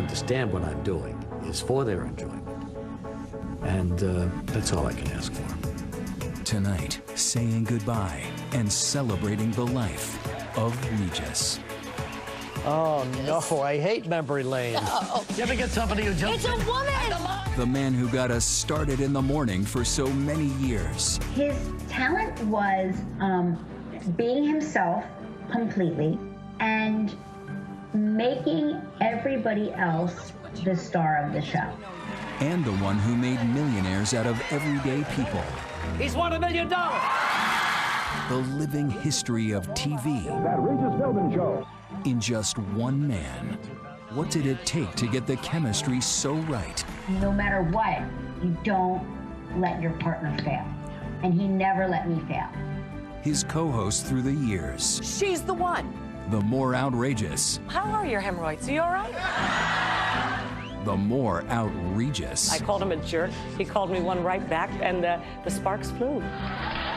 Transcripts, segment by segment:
understand what I'm doing is for their enjoyment. And that's all I can ask for. Tonight, saying goodbye and celebrating the life of Regis. Oh, no, I hate memory lane. No. You ever get somebody who jumps? It's a woman! The man who got us started in the morning for so many years. His talent was being himself completely and making everybody else the star of the show. And the one who made millionaires out of everyday people. He's won $1 million! The living history of TV. That Regis Philbin show. In just one man. What did it take to get the chemistry so right? No matter what, you don't let your partner fail. And he never let me fail. His co-host through the years. She's the one. The more outrageous. How are your hemorrhoids? Are you all right? The more outrageous. I called him a jerk. He called me one right back, and the sparks flew.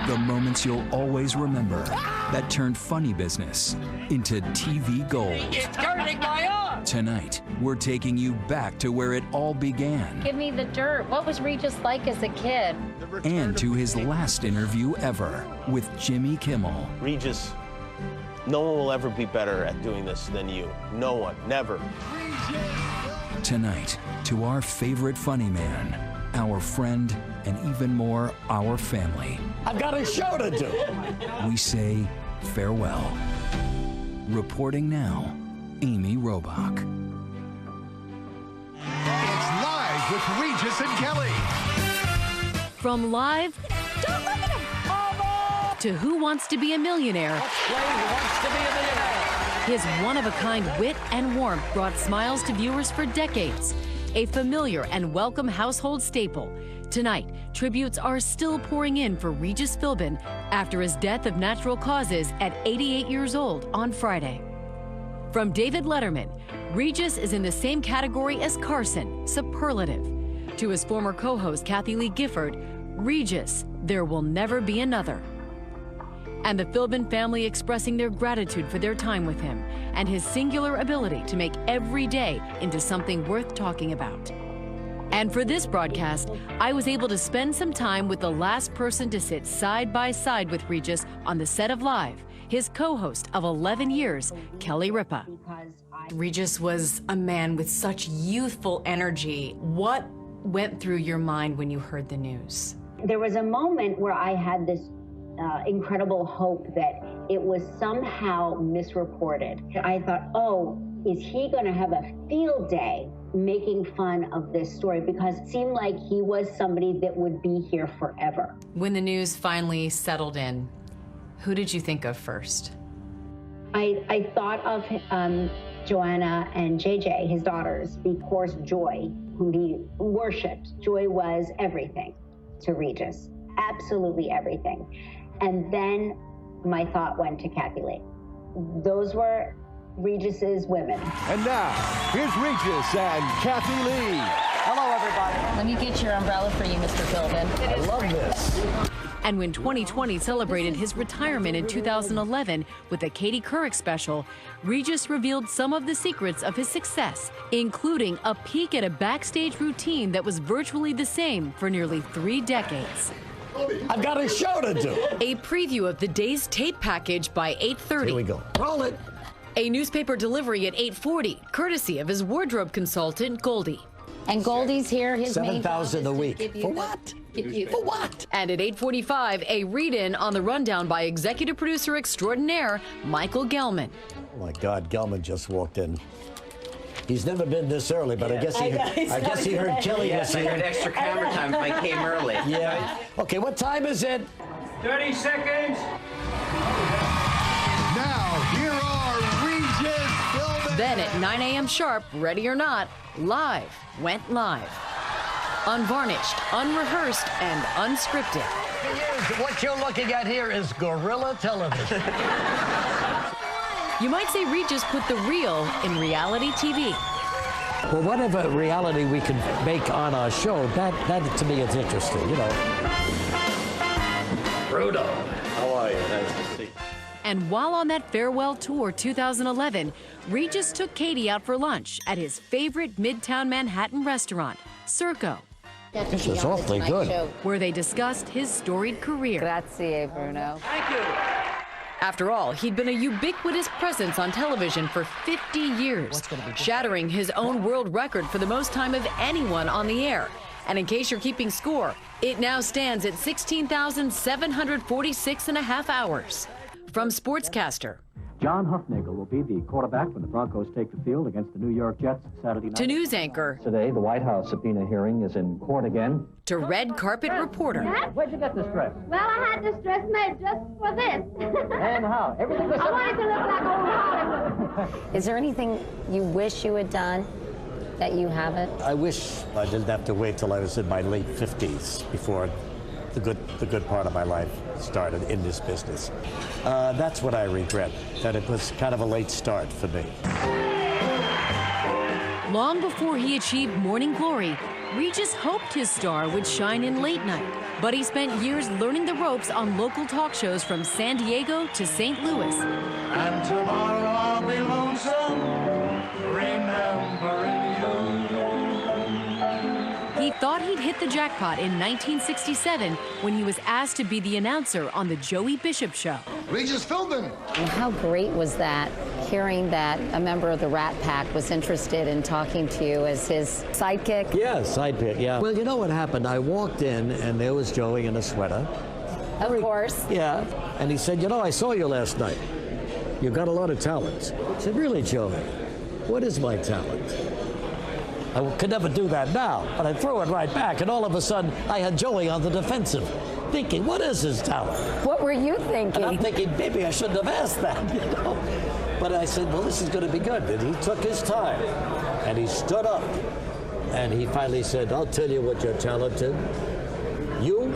The moments you'll always remember that turned funny business into TV gold. It's turning my arm! Tonight, we're taking you back to where it all began. Give me the dirt. What was Regis like as a kid? And to his last interview ever with Jimmy Kimmel. Regis, no one will ever be better at doing this than you. No one, never. Tonight, to our favorite funny man, our friend, and even more, our family. I've got a show to do. We say farewell. Reporting now, Amy Robach. It's Live with Regis and Kelly. From Live Don't look at him! to Who Wants to Be a Millionaire, Wants to be a millionaire. his one-of-a-kind wit and warmth brought smiles to viewers for decades. A familiar and welcome household staple. Tonight, tributes are still pouring in for Regis Philbin after his death of natural causes at 88 years old on Friday. From David Letterman, Regis is in the same category as Carson, superlative. To his former co-host Kathy Lee Gifford, Regis, there will never be another. And the Philbin family expressing their gratitude for their time with him and his singular ability to make every day into something worth talking about. And for this broadcast, I was able to spend some time with the last person to sit side by side with Regis on the set of Live, his co-host of 11 years, Kelly Ripa. Regis was a man with such youthful energy. What went through your mind when you heard the news? There was a moment where I had this incredible hope that it was somehow misreported. I thought, oh, is he going to have a field day making fun of this story? Because it seemed like he was somebody that would be here forever. When the news finally settled in, who did you think of first? I thought of Joanna and JJ, his daughters, of course, Joy, whom he worshipped. Joy was everything to Regis, absolutely everything. And then my thought went to Kathy Lee. Those were Regis's women. And now, here's Regis and Kathy Lee. Hello, everybody. Let me get your umbrella for you, Mr. Philbin. I love this. And when 2020 celebrated his retirement in 2011 with a Katie Couric special, Regis revealed some of the secrets of his success, including a peek at a backstage routine that was virtually the same for nearly 3 decades. I've got a show to do. A preview of the day's tape package by 8:30. Here we go. Roll it. A newspaper delivery at 8:40, courtesy of his wardrobe consultant, Goldie. And Goldie's here. His main job $7,000 a is to week. give you For the- what? give you- For what? And at 8:45, a read-in on the rundown by executive producer extraordinaire, Michael Gelman. Oh my God, Gelman just walked in. He's never been this early, but I guess he heard Kelly Yes, was I here. had extra camera time if I came early. Yeah. Okay, what time is it? 30 seconds. Now, here are Regis Philbin. Then at 9 a.m. sharp, ready or not, Live went live. Unvarnished, unrehearsed, and unscripted. What you're looking at here is guerrilla television. You might say Regis put the real in reality TV. Well, whatever reality we can make on our show, that to me is interesting, you know. Bruno. How are you? Nice to see you. And while on that farewell tour 2011, Regis took Katie out for lunch at his favorite Midtown Manhattan restaurant, Circo. This is awfully good. Where they discussed his storied career. Grazie, Bruno. Thank you. After all, he'd been a ubiquitous presence on television for 50 years, shattering his own world record for the most time of anyone on the air. And in case you're keeping score, it now stands at 16,746.5 hours. From Sportscaster John Huffnagel will be the quarterback when the Broncos take the field against the New York Jets Saturday night. to news anchor Today, the White House subpoena hearing is in court again. to red carpet reporter. Where'd you get this dress? Well, I had this dress made just for this. And how? Everything was... I wanted to look like old Hollywood. Is there anything you wish you had done that you haven't? I wish I didn't have to wait till I was in my late 50s before the good part of my life started in this business. That's what I regret, that it was kind of a late start for me. Long before he achieved morning glory, Regis hoped his star would shine in late night. But he spent years learning the ropes on local talk shows from San Diego to St. Louis. And tomorrow I'll be lonesome, remembering He thought he'd hit the jackpot in 1967 when he was asked to be the announcer on the Joey Bishop Show. Regis Philbin. And how great was that, hearing that a member of the Rat Pack was interested in talking to you as his sidekick? Yeah, sidekick, yeah. Well, you know what happened? I walked in, and there was Joey in a sweater. Of course. Yeah, and he said, you know, I saw you last night. You've got a lot of talent. I said, really, Joey? What is my talent? I could never do that now, but I threw it right back, and all of a sudden, I had Joey on the defensive, thinking, what is his talent? What were you thinking? And I'm thinking, maybe I shouldn't have asked that, you know? But I said, well, this is going to be good. And he took his time, and he stood up, and he finally said, I'll tell you what your talent is. You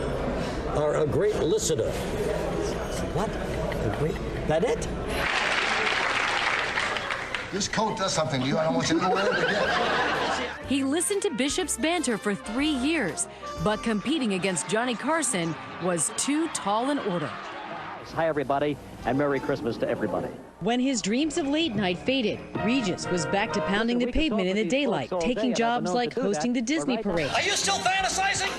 are a great listener. I said, what? A great? That it? This coat does something to you. I don't want you to wear it again. He listened to Bishop's banter for 3 years, but competing against Johnny Carson was too tall an order. Hi, everybody, and Merry Christmas to everybody. When his dreams of late night faded, Regis was back to pounding the pavement in the daylight, taking jobs like hosting the Disney parade. Are you still fantasizing?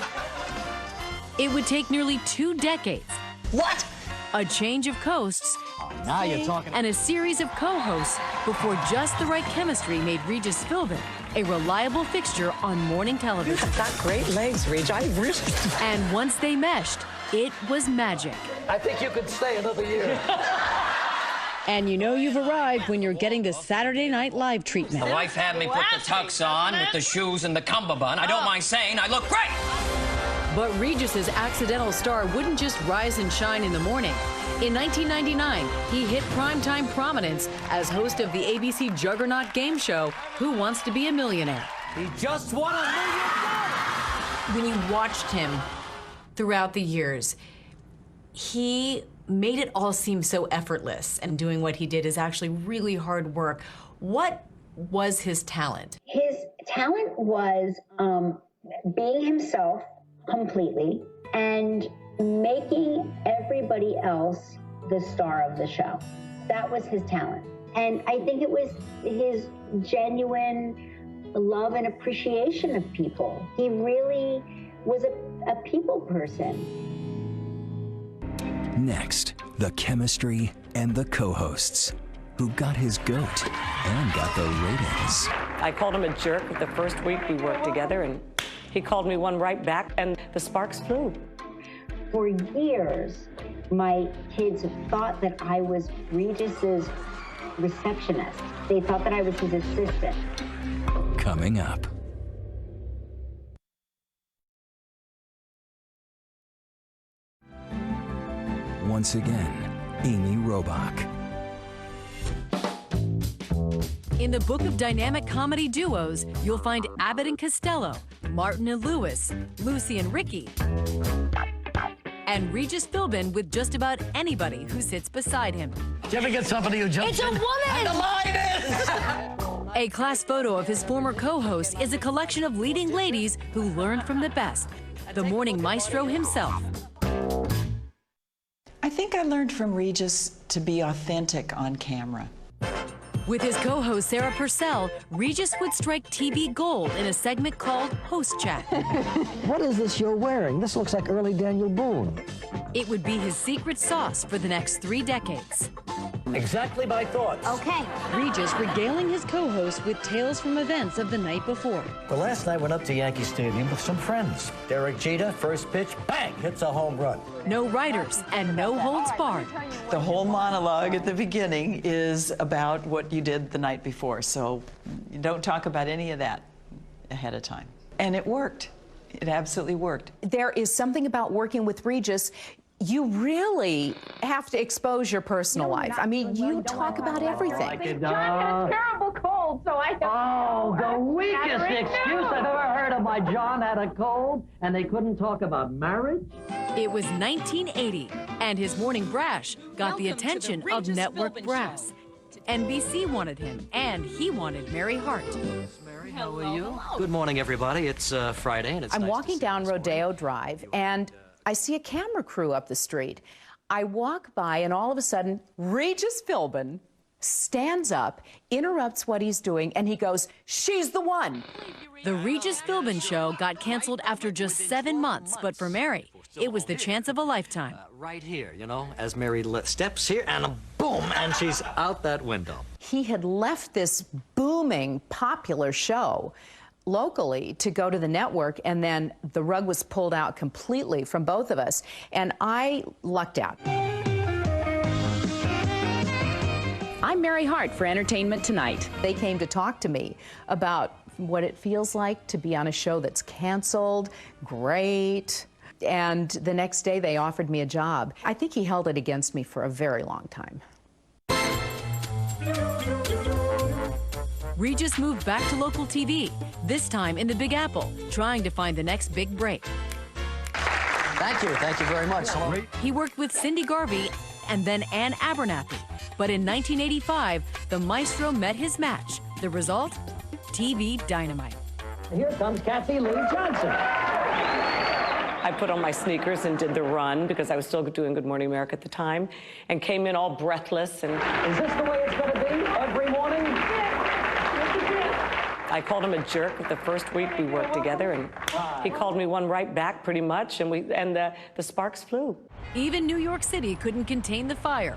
It would take nearly 2 decades. What? A change of coasts, Now you're talking. and a series of co-hosts before just the right chemistry made Regis Philbin a reliable fixture on morning television. You've got great legs, Reg. I really... And once they meshed, it was magic. I think you could stay another year. And you know you've arrived when you're getting the Saturday Night Live treatment. The wife had me put the tux on with the shoes and the cummerbund. I don't mind saying I look great. But Regis's accidental star wouldn't just rise and shine in the morning. In 1999, he hit primetime prominence as host of the ABC juggernaut game show, Who Wants to Be a Millionaire? He just won $1 million. When you watched him throughout the years, he made it all seem so effortless, and doing what he did is actually really hard work. What was his talent? His talent was being himself completely and making everybody else the star of the show. That was his talent. And I think it was his genuine love and appreciation of people. He really was a people person. Next, the chemistry and the co-hosts who got his goat and got the ratings. I called him a jerk the first week we worked together, and he called me one right back, and the sparks flew. For years, my kids thought that I was Regis's receptionist. They thought that I was his assistant. Coming up. Once again, Amy Robach. In the book of dynamic comedy duos, you'll find Abbott and Costello, Martin and Lewis, Lucy and Ricky, and Regis Philbin with just about anybody who sits beside him. Did you ever get somebody who jumps It's a in? woman! And the line is! A class photo of his former co-host is a collection of leading ladies who learned from the best. The Morning Maestro himself. I think I learned from Regis to be authentic on camera. With his co-host Sarah Purcell, Regis would strike TV gold in a segment called Host Chat. What is this you're wearing? This looks like early Daniel Boone. It would be his secret sauce for the next 3 decades. Exactly my thoughts. Okay. Regis regaling his co-host with tales from events of the night before. Well, last night went up to Yankee Stadium with some friends. Derek Jeter, first pitch, bang, hits a home run. No writers and no holds barred. The whole monologue at the beginning is about what you did the night before, so you don't talk about any of that ahead of time. And it worked. It absolutely worked. There is something about working with Regis. You really have to expose your personal life. I mean, you talk about everything. John had a terrible cold, so I don't the weakest excuse I've ever heard of my John had a cold, and they couldn't talk about marriage? It was 1980, and his morning brash got the attention of network brass. NBC wanted him, and he wanted Mary Hart. Mary, how are you? Good morning, everybody. It's Friday, and it's I'm nice walking down Rodeo Drive, and I see a camera crew up the street. I walk by, and all of a sudden, Regis Philbin stands up, interrupts what he's doing, and he goes, "She's the one." The Regis Philbin show got canceled after just 7 months, but for Mary, it was the chance of a lifetime. right here, you know, as Mary steps here, and boom, and she's out that window. He had left this booming, popular show locally to go to the network, and then the rug was pulled out completely from both of us, and I lucked out. I'm Mary Hart for Entertainment Tonight. They came to talk to me about what it feels like to be on a show that's canceled, great, and the next day they offered me a job. I think he held it against me for a very long time. Regis moved back to local TV, this time in the Big Apple, trying to find the next big break. Thank you very much. Hello. He worked with Cindy Garvey and then Ann Abernathy. But in 1985, the Maestro met his match. The result? TV dynamite. Here comes Kathy Lee Johnson. I put on my sneakers and did the run because I was still doing Good Morning America at the time, and came in all breathless. And is this the way it's going to be every morning? I called him a jerk the first week we worked together, and he called me one right back pretty much, and the sparks flew. Even New York City couldn't contain the fire.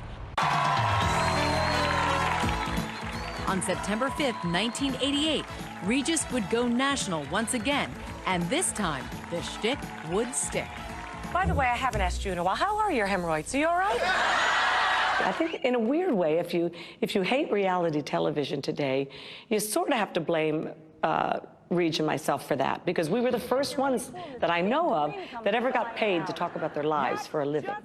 On September 5th, 1988, Regis would go national once again, and this time, the shtick would stick. By the way, I haven't asked you in a while. How are your hemorrhoids? Are you all right? I think in a weird way, if you hate reality television today, you sort of have to blame Reg and myself for that, because we were the first ones that I know of that ever got paid to talk about their lives for a living.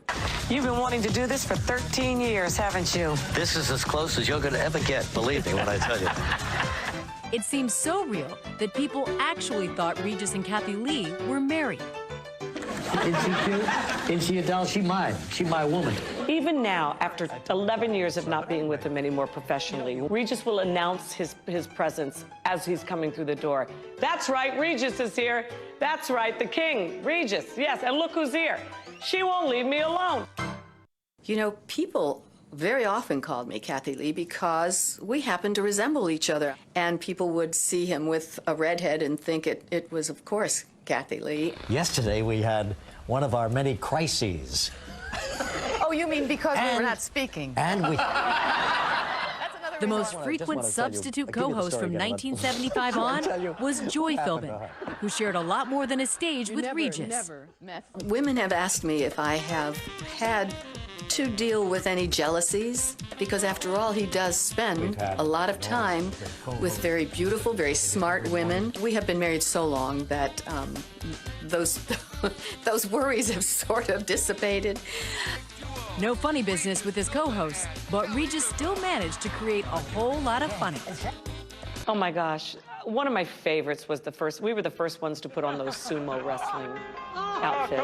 You've been wanting to do this for 13 years, haven't you? This is as close as you're going to ever get, believe me when I tell you. It seems so real that people actually thought Regis and Kathy Lee were married. Is she cute? Is she a doll? She my woman. Even now, after 11 years of not being with him anymore professionally, Regis will announce his presence as he's coming through the door. That's right, Regis is here. That's right, the king, Regis, yes, and look who's here. She won't leave me alone. You know, people very often called me Kathy Lee because we happened to resemble each other. And people would see him with a redhead and think it was, of course, Kathy Lee. Yesterday we had one of our many crises. Oh, you mean because we were not speaking? And we... The most frequent substitute co-host from 1975 on was Joy Philbin, who shared a lot more than a stage with Regis. Women have asked me if I have had to deal with any jealousies, because after all, he does spend a lot of time with very beautiful, very smart women. We have been married so long that those worries have sort of dissipated. No funny business with his co-hosts, but Regis still managed to create a whole lot of funny. Oh my gosh. One of my favorites was we were the first ones to put on those sumo wrestling outfits.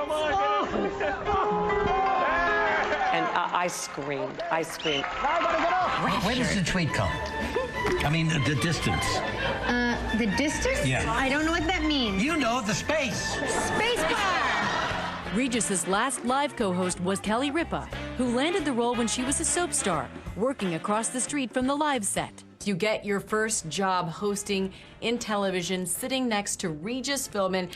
And I screamed. Where does the tweet come? I mean, the distance. The distance? Yeah. I don't know what that means. You know, the space. Space bar! Regis's last live co-host was Kelly Ripa, who landed the role when she was a soap star, working across the street from the live set. You get your first job hosting in television, sitting next to Regis Philbin.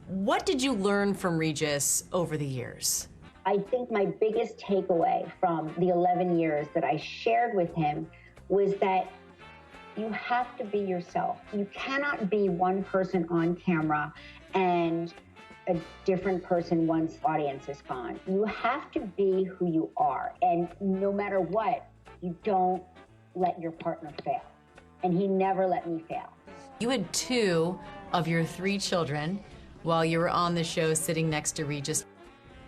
What did you learn from Regis over the years? I think my biggest takeaway from the 11 years that I shared with him was that you have to be yourself. You cannot be one person on camera and a different person once the audience is gone. You have to be who you are. And no matter what, you don't let your partner fail. And he never let me fail. You had 2 of your 3 children while you were on the show sitting next to Regis.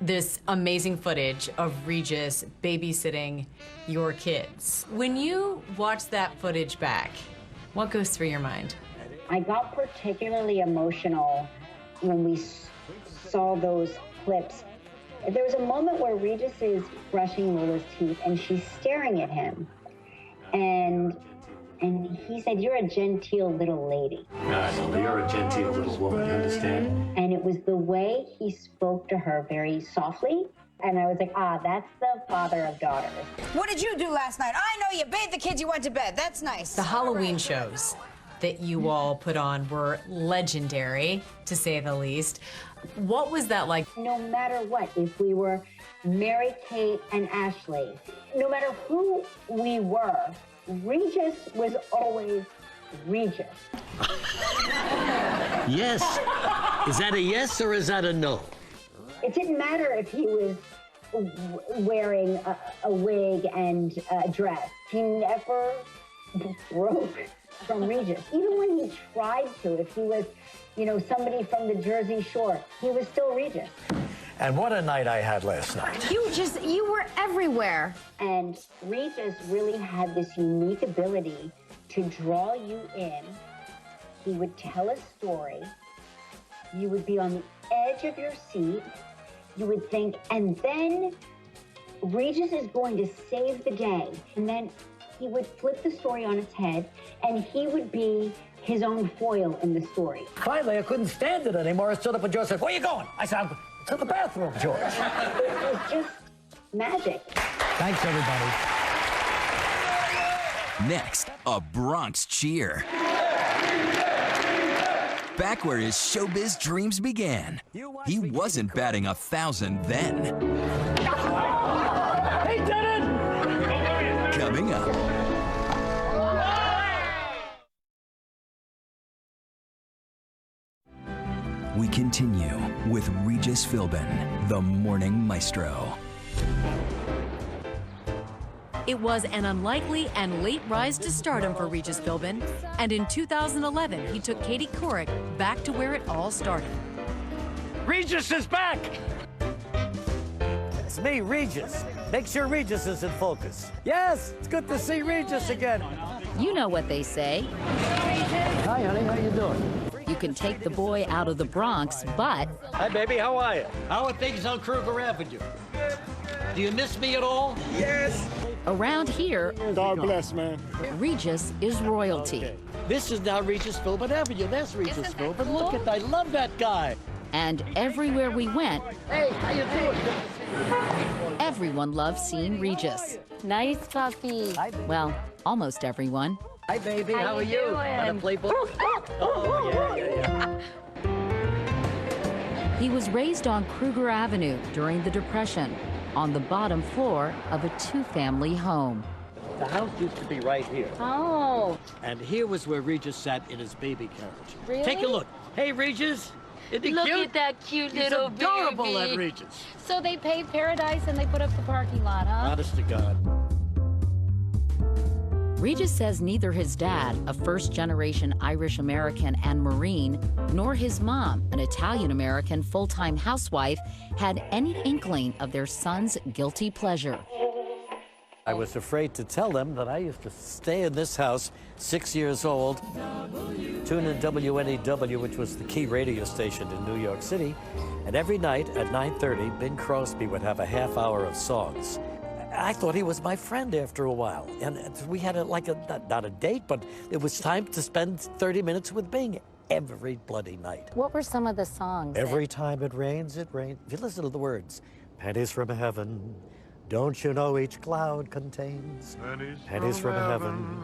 This amazing footage of Regis babysitting your kids. When you watch that footage back, what goes through your mind? I got particularly emotional when we saw those clips. There was a moment where Regis is brushing Lola's teeth and she's staring at him. And he said, "You're a genteel little lady." You're a genteel little woman, you understand? And it was the way he spoke to her very softly. And I was like, that's the father of daughters. What did you do last night? I know you bathed the kids, you went to bed. That's nice. The Halloween shows that you all put on were legendary, to say the least. What was that like? No matter what, if we were Mary-Kate and Ashley, no matter who we were, Regis was always Regis. Yes. Is that a yes or is that a no? It didn't matter if he was wearing a wig and a dress. He never broke from Regis. Even when he tried to, if he was, somebody from the Jersey Shore, he was still Regis. And what a night I had last night. You were everywhere. And Regis really had this unique ability to draw you in. He would tell a story. You would be on the edge of your seat. You would think, and then Regis is going to save the day. And then he would flip the story on its head, and he would be his own foil in the story. Finally, I couldn't stand it anymore. I stood up and George said, "Where are you going?" I said, "I'm to the bathroom, George." It was just magic. Thanks, everybody. Next, a Bronx cheer. Back where his showbiz dreams began. He wasn't batting 1,000 then. He did it! Coming up. We continue with Regis Philbin, the Morning Maestro. It was an unlikely and late rise to stardom for Regis Philbin, and in 2011, he took Katie Couric back to where it all started. Regis is back! It's me, Regis. Make sure Regis is in focus. Yes, it's good to see Regis again. You know what they say. Hi, honey, how you doing? You can take the boy out of the Bronx, but... Hi, baby, how are you? How are things on Kruger Avenue? Do you miss me at all? Yes. Around here, God bless, man. Regis is royalty. Okay. This is now Regis Philbin Avenue. There's Regis Philbin. Look at that. I love that guy. And everywhere we went, hey, how you doing? Everyone loved seeing Regis. Nice puppy. Well, almost everyone. Hi, baby. How are you? Want to play ball? Oh, yeah. He was raised on Kruger Avenue during the Depression, on the bottom floor of a 2-family home. The house used to be right here. Oh. And here was where Regis sat in his baby carriage. Really? Take a look. Hey, Regis. Isn't he Look cute? at that cute He's little adorable, baby. that Regis. So they paved Paradise and they put up the parking lot, huh? Honest to God. Regis says neither his dad, a first-generation Irish-American and Marine, nor his mom, an Italian-American full-time housewife, had any inkling of their son's guilty pleasure. I was afraid to tell them that I used to stay in this house, 6 years old, tune in WNEW, which was the key radio station in New York City, and every night at 9:30, Bing Crosby would have a half hour of songs. I thought he was my friend after a while, and we had not a date, but it was time to spend 30 minutes with Bing every bloody night. What were some of the songs? Every time it rains, it rains. If you listen to the words, pennies from heaven, Don't you know each cloud contains pennies from heaven?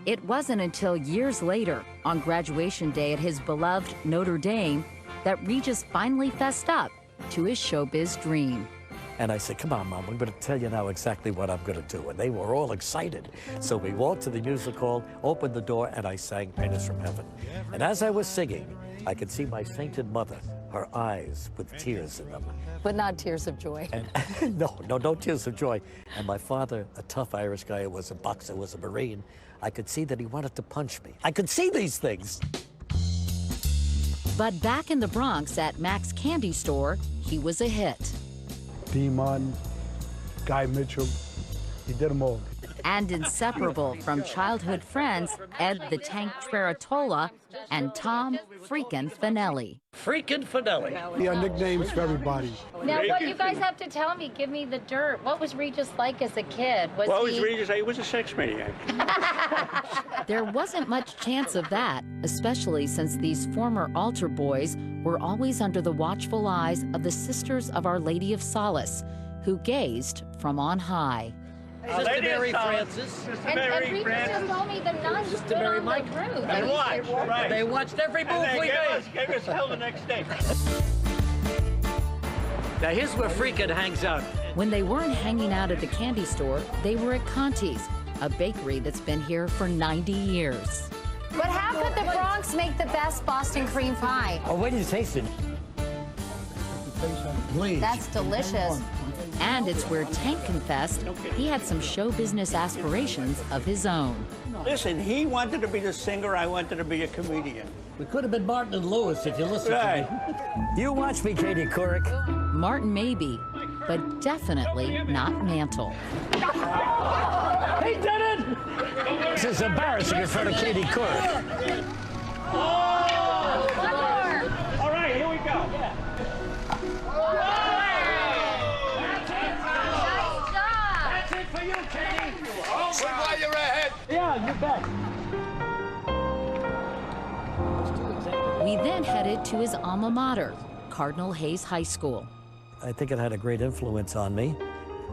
It wasn't until years later, on graduation day at his beloved Notre Dame, that Regis finally fessed up to his showbiz dream. And I said, come on, Mom, I'm going to tell you now exactly what I'm going to do. And they were all excited. So we walked to the music hall, opened the door, and I sang Pennies from Heaven. And as I was singing, I could see my sainted mother, her eyes with tears in them. But not tears of joy. And, no tears of joy. And my father, a tough Irish guy who was a boxer, was a Marine, I could see that he wanted to punch me. I could see these things. But back in the Bronx at Mac's Candy Store, he was a hit. Dean Martin, Guy Mitchell, he did them all. And inseparable from childhood friends Ed the Tank Treratola and Tom freakin' Finelli. Freakin' Finelli. Yeah, nicknames for everybody. Now, what you guys have to tell me, give me the dirt. What was Regis like as a kid? Was Regis? He was a sex maniac. There wasn't much chance of that, especially since these former altar boys were always under the watchful eyes of the Sisters of Our Lady of Solace, who gazed from on high. Sister Mary Francis. Sister Mary Regis just told me the nuns Sister stood Mary on Mike. the roof. And watched, right. They watched every move we made. Gave us hell the next day. Now here's where Freakin' hangs out. When they weren't hanging out at the candy store, they were at Conti's, a bakery that's been here for 90 years. But how could the Bronx make the best Boston cream pie? Oh, wait till you taste it. Please. That's delicious. And it's where Tank confessed he had some show business aspirations of his own. Listen, he wanted to be the singer, I wanted to be a comedian. We could have been Martin and Lewis if you listened to me. You watch me, Katie Couric. Martin maybe, but definitely not Mantle. He did it! This is embarrassing in front of Katie Couric. Oh! All right, here we go. Nice job! That's it for you, Katie. Sit while you're ahead. Yeah, you bet. We then headed to his alma mater, Cardinal Hayes High School. I think it had a great influence on me.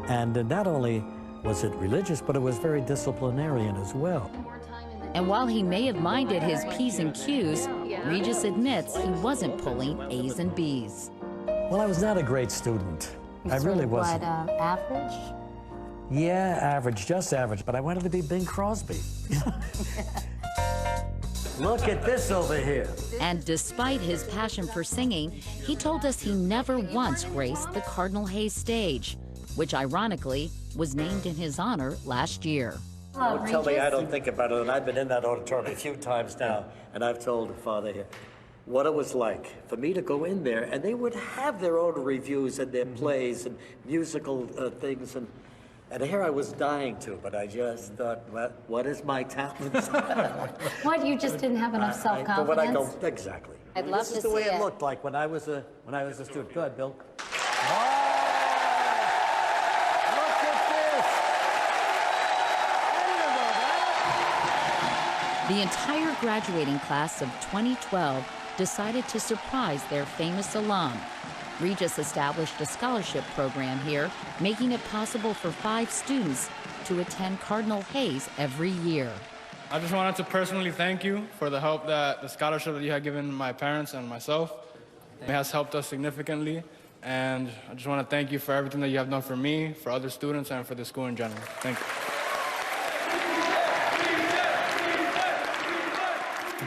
And not only was it religious, but it was very disciplinarian as well. And while he may have minded his P's and Q's, Regis admits he wasn't pulling A's and B's. Well, I was not a great student. I really wasn't. Average? Yeah, average, just average, but I wanted to be Bing Crosby. Look at this over here. And despite his passion for singing, he told us he never once graced the Cardinal Hayes stage, which ironically was named in his honor last year. Don't tell me I don't think about it, and I've been in that auditorium a few times now, and I've told Father here what it was like for me to go in there, and they would have their own reviews and their plays and musical things, and here I was dying to, but I just thought, what is my talent? What, you just didn't have enough self-confidence? But when I go, exactly. I'd love to see it. This is the way it looked like when I was a student. Go ahead, Bill. The entire graduating class of 2012 decided to surprise their famous alum. Regis established a scholarship program here, making it possible for 5 students to attend Cardinal Hayes every year. I just wanted to personally thank you for the help the scholarship that you had given my parents and myself. It has helped us significantly, and I just want to thank you for everything that you have done for me, for other students, and for the school in general. Thank you.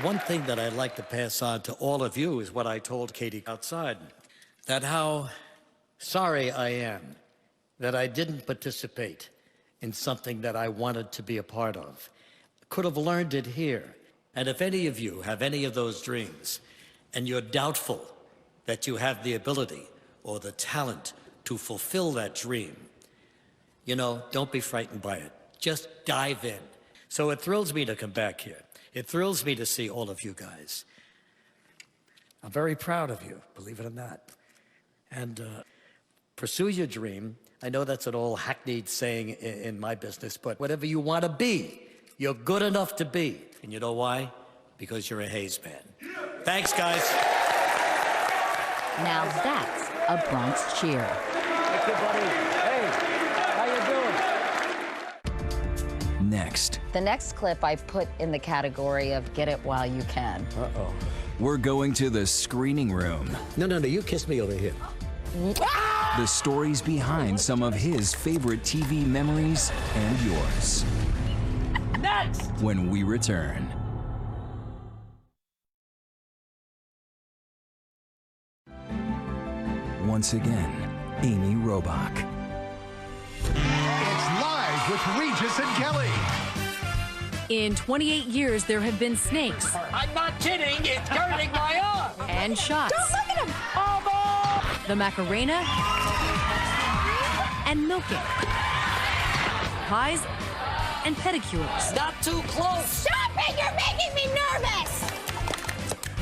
One thing that I'd like to pass on to all of you is what I told Katie outside, that how sorry I am that I didn't participate in something that I wanted to be a part of. Could have learned it here. And if any of you have any of those dreams, and you're doubtful that you have the ability or the talent to fulfill that dream, you know, don't be frightened by it. Just dive in. So it thrills me to come back here. It thrills me to see all of you guys. I'm very proud of you, believe it or not. And pursue your dream. I know that's an old hackneyed saying in my business, but whatever you want to be, you're good enough to be. And you know why? Because you're a Hayes man. Thanks, guys. Now that's a Bronx cheer. Thank you, buddy. Hey, next. The next clip I put in the category of get it while you can. Uh-oh. We're going to the screening room. No, you kiss me over here. The stories behind some of his favorite TV memories and yours. Next! When we return. Once again, Amy Robach. It's Live with Regis and Kelly. In 28 years, there have been snakes. I'm not kidding. It's hurting my arm. And shots. Don't look at him. The Macarena. And milking. Pies and pedicures. Not too close. Stop it! You're making me nervous.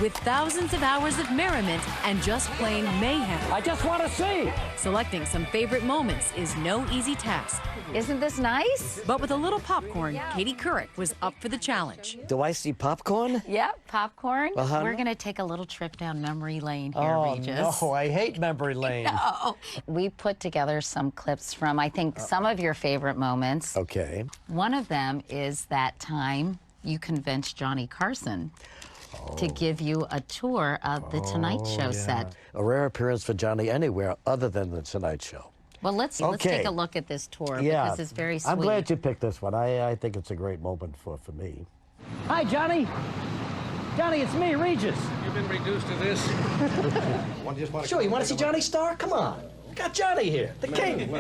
With thousands of hours of merriment and just plain mayhem. I just want to see. Selecting some favorite moments is no easy task. Isn't this nice? But with a little popcorn, Katie Couric was up for the challenge. Do I see popcorn? Yep, popcorn. Uh-huh. We're going to take a little trip down memory lane here, Regis. No, I hate memory lane. No. We put together some clips from, I think, some of your favorite moments. Okay. One of them is that time you convinced Johnny Carson to give you a tour of the Tonight Show set. A rare appearance for Johnny anywhere other than the Tonight Show. Well, let's take a look at this tour because it's very sweet. I'm glad you picked this one. I think it's a great moment for me. Hi, Johnny. Johnny, it's me, Regis. You've been reduced to this. Sure, you want to see Johnny Star? Come on. Got Johnny here, the king.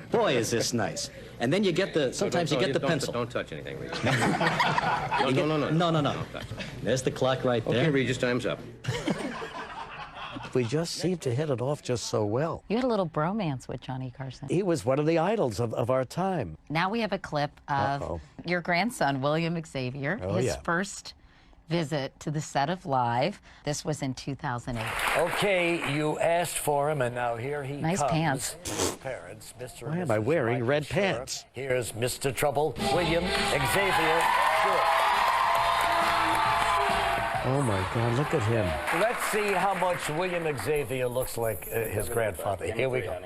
Boy, is this nice. And then you get the, sometimes you get the pencil. Don't touch anything, Regis. No. Don't touch it. There's the clock right there. Okay, Regis, time's up. We just seemed to hit it off just so well. You had a little bromance with Johnny Carson. He was one of the idols of our time. Now we have a clip of your grandson, William Xavier, his first visit to the set of Live. This was in 2008. Okay, you asked for him, and now here he Nice comes. pants. Parents, Mr. Why am I wearing red pants? Here's Mr. Trouble, William Xavier. Oh my God, look at him. Let's see how much William Xavier looks like his grandfather. Here we go.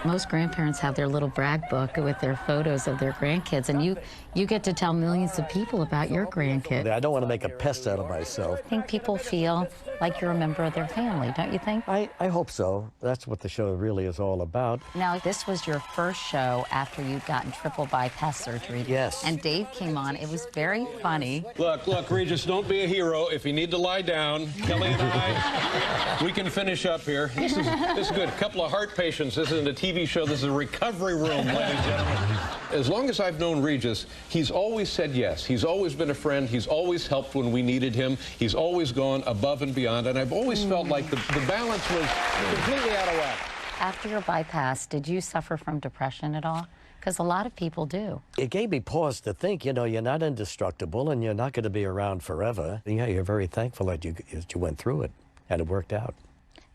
Most grandparents have their little brag book with their photos of their grandkids, and you get to tell millions of people about your grandkid. I don't want to make a pest out of myself. I think people feel like you're a member of their family, don't you think? I hope so. That's what the show really is all about. Now, this was your first show after you'd gotten triple bypass surgery. Yes. And Dave came on. It was very funny. Look, Regis, don't be a hero. If you need to lie down, Kelly and I, we can finish up here. This is good. A couple of heart patients. This isn't a TV show. This is a recovery room, ladies and gentlemen. As long as I've known Regis, he's always said yes. He's always been a friend. He's always helped when we needed him. He's always gone above and beyond. And I've always felt like the balance was completely out of whack. After your bypass, did you suffer from depression at all? Because a lot of people do. It gave me pause to think, you know, you're not indestructible and you're not going to be around forever. Yeah, you're very thankful that you went through it and it worked out.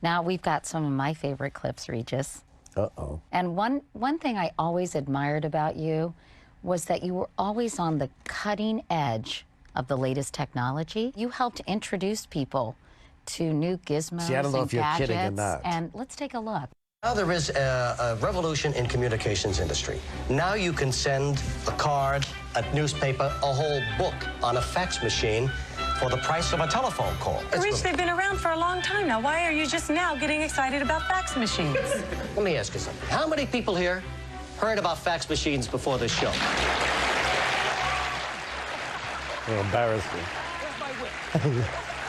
Now, we've got some of my favorite clips, Regis. Uh-oh. And one thing I always admired about you was that you were always on the cutting edge of the latest technology. You helped introduce people to new gizmos. See, I don't know and if you're gadgets. kidding or not. And let's take a look. Now there is a revolution in communications industry. Now you can send a card, a newspaper, a whole book on a fax machine for the price of a telephone call. Rich, they've been around for a long time now. Why are you just now getting excited about fax machines? Let me ask you something. How many people here heard about fax machines before this show? You're embarrassing.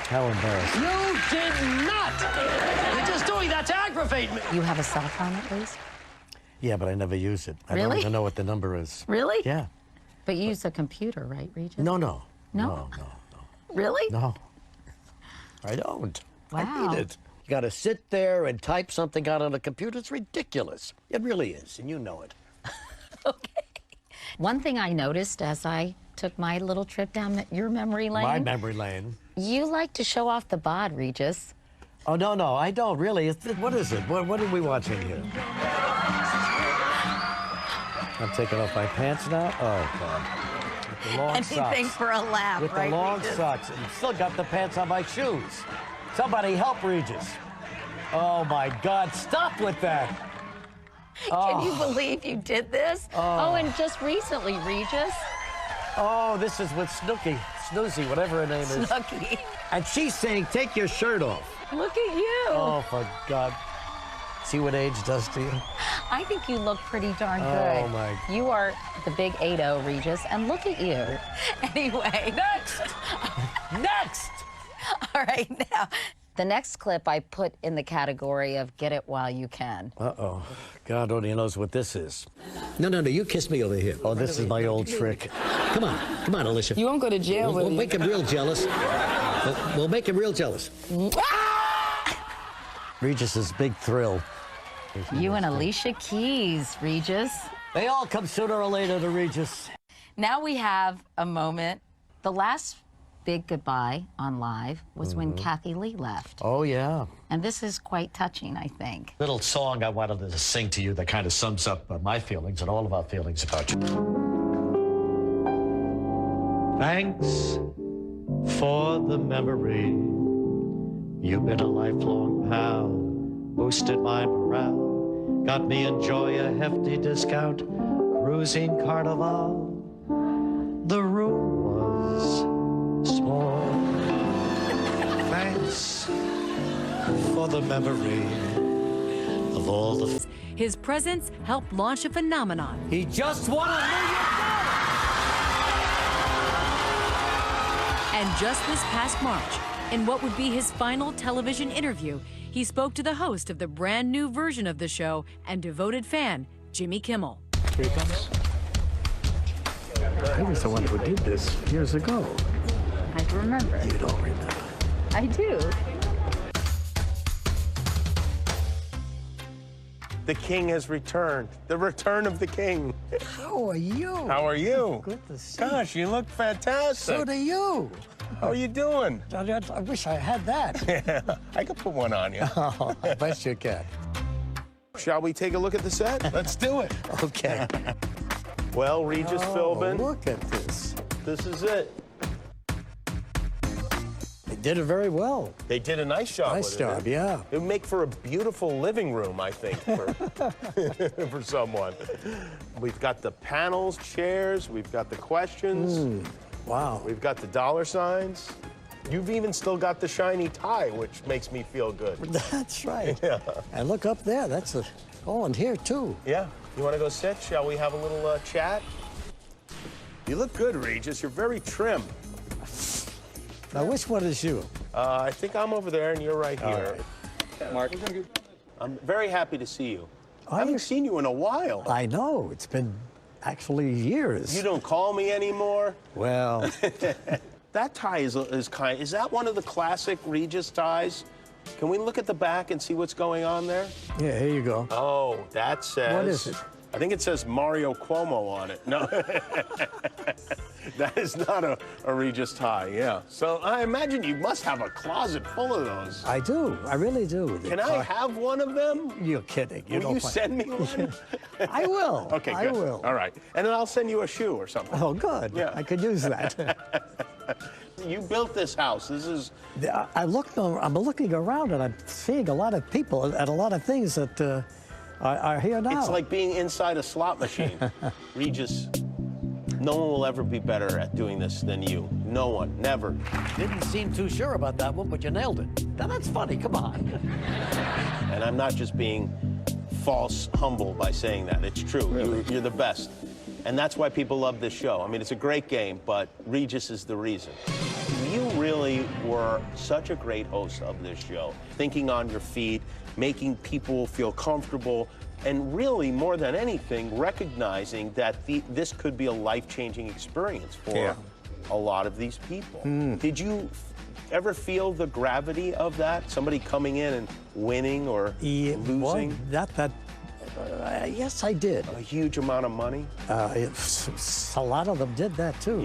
How embarrassing. You did not! You're just doing that to aggravate me. You have a cell phone, at least? Yeah, but I never use it. I Really? don't even know what the number is. Really? Yeah. But you use a computer, right, Regis? No. No? No. Really? No. I don't. I Wow. need it. You got to sit there and type something out on a computer. It's ridiculous. It really is, and you know it. One thing I noticed as I took my little trip down your memory lane. My memory lane. You like to show off the bod, Regis. Oh, no, I don't really. What is it? What are we watching here? I'm taking off my pants now? Oh, God. With the long Anything socks. for a laugh, With right, the long Regis? socks. And still got the pants on my shoes. Somebody help Regis. Oh, my God. Stop with that. Can you believe you did this? Oh, and just recently, Regis. Oh, this is with Snoozy, whatever her name is. Snooky. And she's saying, take your shirt off. Look at you. Oh, for God. See what age does to you? I think you look pretty darn good. Oh, my. You are the big 8-0, Regis, and look at you. Anyway. Next! Next! All right, now, the next clip I put in the category of get it while you can. Uh-oh. God only knows what this is. No, you kiss me over here. Oh, this is my old trick. Come on, Alicia. You won't go to jail with We'll make him real jealous. We'll make him real jealous. Regis's big thrill. You and Alicia Keys, Regis. They all come sooner or later to Regis. Now we have a moment. The last big goodbye on Live was when Kathy Lee left. Oh, yeah. And this is quite touching, I think. Little song I wanted to sing to you that kind of sums up my feelings and all of our feelings about you. Thanks for the memory. You've been a lifelong pal, boosted my morale, got me enjoy a hefty discount, cruising carnival. The room was small. Thanks for the memory of all the... His presence helped launch a phenomenon. He just won $1 million! And just this past March, in what would be his final television interview, he spoke to the host of the brand new version of the show and devoted fan, Jimmy Kimmel. Here he comes. He was the one who did this years ago. I remember. You don't remember. I do. The king has returned. The return of the king. How are you? How are you? Good to see Gosh, you look fantastic. So do you. How are you doing? I wish I had that. Yeah, I could put one on you. Oh, I bet you can. Shall we take a look at the set? Let's do it. Okay. Well, Regis Philbin. Look at this. This is it. They did it very well. They did a nice job Nice with job, it. yeah. It would make for a beautiful living room, I think, for, for someone. We've got the panels, chairs, we've got the questions. Wow. We've got the dollar signs. You've even still got the shiny tie, which makes me feel good. That's right. Yeah. And look up there. That's a... Oh, and here, too. Yeah. You want to go sit? Shall we have a little chat? You look good, Regis. You're very trim. Now, which one is you? I think I'm over there, and you're right All here. right. Mark. I'm very happy to see you. I haven't seen you in a while. I know. It's been actually years. You don't call me anymore. Well... That tie is kind. Is that one of the classic Regis ties? Can we look at the back and see what's going on there? Yeah, here you go. Oh, that says... What is it? I think it says Mario Cuomo on it. No. That is not a Regis tie, yeah. So I imagine you must have a closet full of those. I do. I really do. Can I have one of them? You're kidding. Will you send me one? I will. Okay, good. I will. All right. And then I'll send you a shoe or something. Oh, good. Yeah. I could use that. You built this house. This is... I'm looking around and I'm seeing a lot of people and a lot of things that are here now. It's like being inside a slot machine. Regis, no one will ever be better at doing this than you. No one, never. Didn't seem too sure about that one, but you nailed it. Now, that's funny, come on. And I'm not just being false humble by saying that. It's true. Really? You're the best. And that's why people love this show. I mean, it's a great game, but Regis is the reason. You really were such a great host of this show, thinking on your feet, making people feel comfortable, and really, more than anything, recognizing that this could be a life-changing experience for a lot of these people. Did you ever feel the gravity of that? Somebody coming in and winning or losing? Well, yes, I did. A huge amount of money? A lot of them did that, too.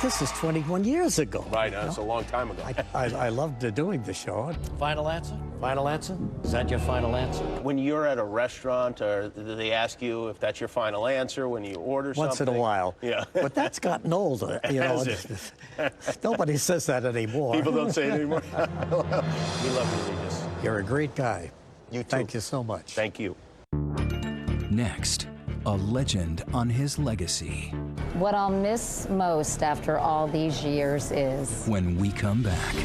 this is 21 years ago. Right, that's a long time ago. I loved doing the show. Final answer? Final answer? Is that your final answer? When you're at a restaurant, or do they ask you if that's your final answer when you order something? Once in a while. Yeah. But that's gotten older. You know, Has nobody says that anymore. People don't say it anymore. We love you, Regis. You're a great guy. You too. Thank you so much. Thank you. Next, a legend on his legacy. What I'll miss most after all these years is... When we come back.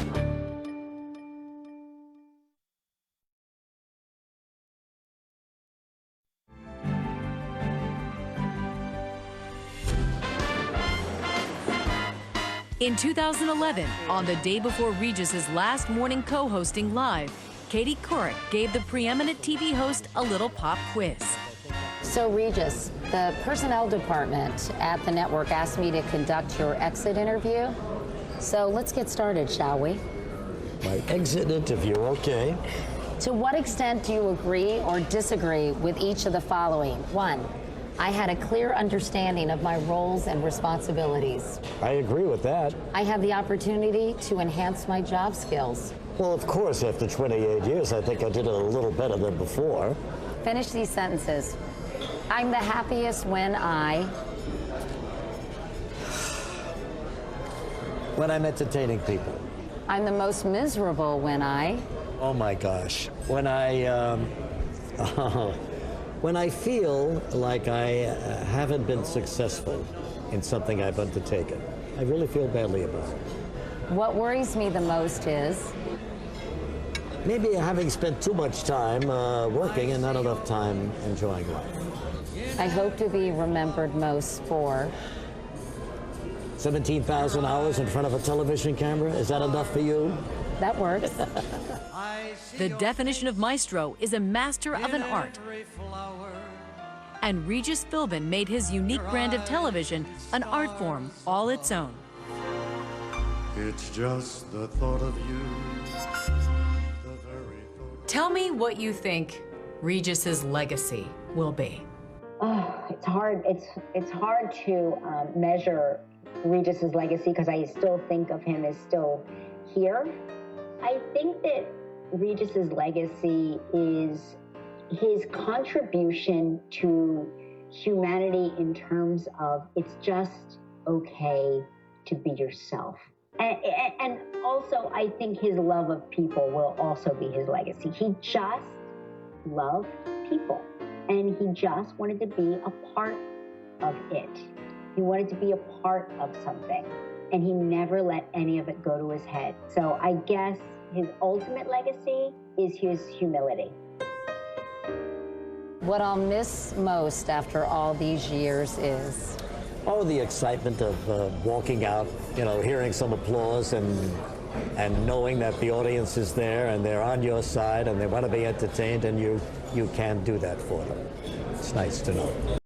In 2011, on the day before Regis's last morning co-hosting live, Katie Couric gave the preeminent TV host a little pop quiz. So, Regis, the personnel department at the network asked me to conduct your exit interview. So let's get started, shall we? My exit interview, okay. To what extent do you agree or disagree with each of the following? 1, I had a clear understanding of my roles and responsibilities. I agree with that. I had the opportunity to enhance my job skills. Well, of course, after 28 years, I think I did it a little better than before. Finish these sentences. I'm the happiest when When I'm entertaining people. I'm the most miserable when Oh my gosh. When I feel like I haven't been successful in something I've undertaken. I really feel badly about it. What worries me the most is... Maybe having spent too much time working and not enough time enjoying life. I hope to be remembered most for... 17,000 hours in front of a television camera? Is that enough for you? That works. The definition of maestro is a master of an art. And Regis Philbin made his unique brand of television an art form all its own. It's just the thought of you. Tell me what you think Regis's legacy will be. Oh, it's hard. It's hard to measure Regis's legacy because I still think of him as still here. I think that Regis's legacy is his contribution to humanity in terms of it's just okay to be yourself. And also, I think his love of people will also be his legacy. He just loved people, and he just wanted to be a part of it. He wanted to be a part of something, and he never let any of it go to his head. So I guess his ultimate legacy is his humility. What I'll miss most after all these years is... Oh, the excitement of walking out, you know, hearing some applause and knowing that the audience is there and they're on your side and they want to be entertained and you can do that for them. It's nice to know.